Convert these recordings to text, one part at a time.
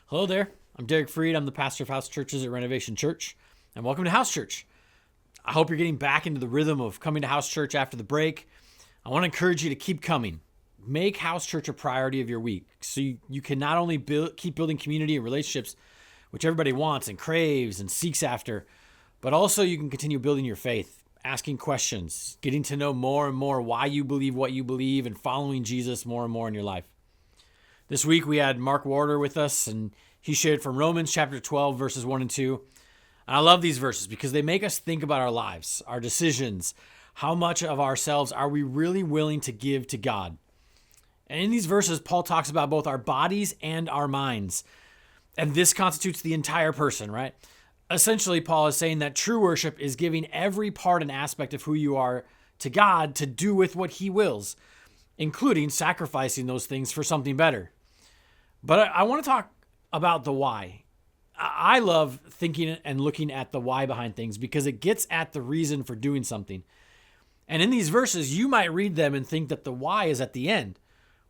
Hello there. I'm Derek Freed. I'm the pastor of House Churches at Renovation Church, and welcome to House Church. I hope you're getting back into the rhythm of coming to House Church after the break. I want to encourage you to keep coming. Make House Church a priority of your week so you can not only keep building community and relationships, which everybody wants and craves and seeks after, but also you can continue building your faith, asking questions, getting to know more and more why you believe what you believe, and following Jesus more and more in your life. This week we had Mark Warder with us, and he shared from Romans chapter 12, verses 1 and 2. And I love these verses because they make us think about our lives, our decisions, how much of ourselves are we really willing to give to God. And in these verses, Paul talks about both our bodies and our minds. And this constitutes the entire person, right? Essentially, Paul is saying that true worship is giving every part and aspect of who you are to God to do with what he wills, including sacrificing those things for something better. But I want to talk about the why. I love thinking and looking at the why behind things because it gets at the reason for doing something. And in these verses, you might read them and think that the why is at the end,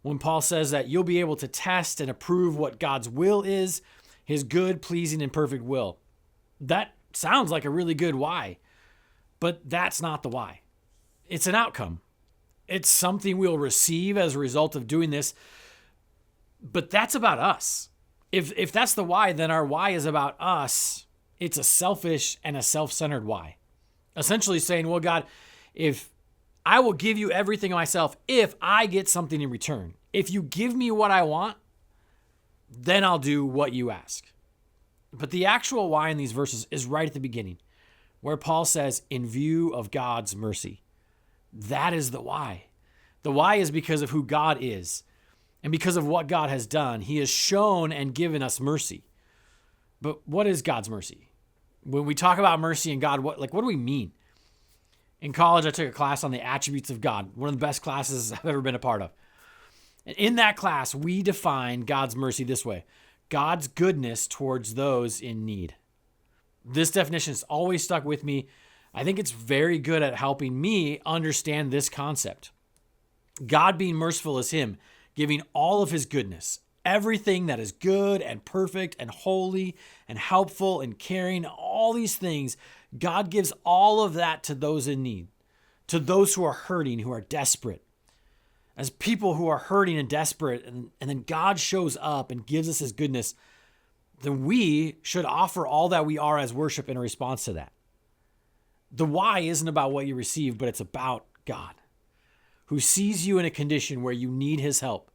when Paul says that you'll be able to test and approve what God's will is, his good, pleasing, and perfect will. That sounds like a really good why, but that's not the why. It's an outcome. It's something we'll receive as a result of doing this, but that's about us. If that's the why, then our why is about us. It's a selfish and a self-centered why. Essentially saying, well, God, if I will give you everything of myself if I get something in return. If you give me what I want, then I'll do what you ask. But the actual why in these verses is right at the beginning, where Paul says, in view of God's mercy. That is the why. The why is because of who God is. And because of what God has done, he has shown and given us mercy. But what is God's mercy? When we talk about mercy and God, what do we mean? In college, I took a class on the attributes of God, one of the best classes I've ever been a part of. And in that class, we define God's mercy this way: God's goodness towards those in need. This definition has always stuck with me. I think it's very good at helping me understand this concept. God being merciful is him giving all of his goodness, everything that is good and perfect and holy and helpful and caring, all these things. God gives all of that to those in need, to those who are hurting, who are desperate. As people who are hurting and desperate, and then God shows up and gives us his goodness, then we should offer all that we are as worship in response to that. The why isn't about what you receive, but it's about God, who sees you in a condition where you need his help.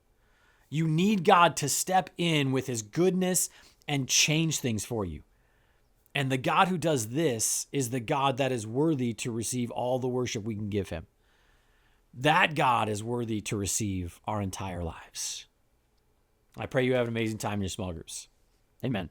You need God to step in with his goodness and change things for you. And the God who does this is the God that is worthy to receive all the worship we can give him. That God is worthy to receive our entire lives. I pray you have an amazing time in your small groups. Amen.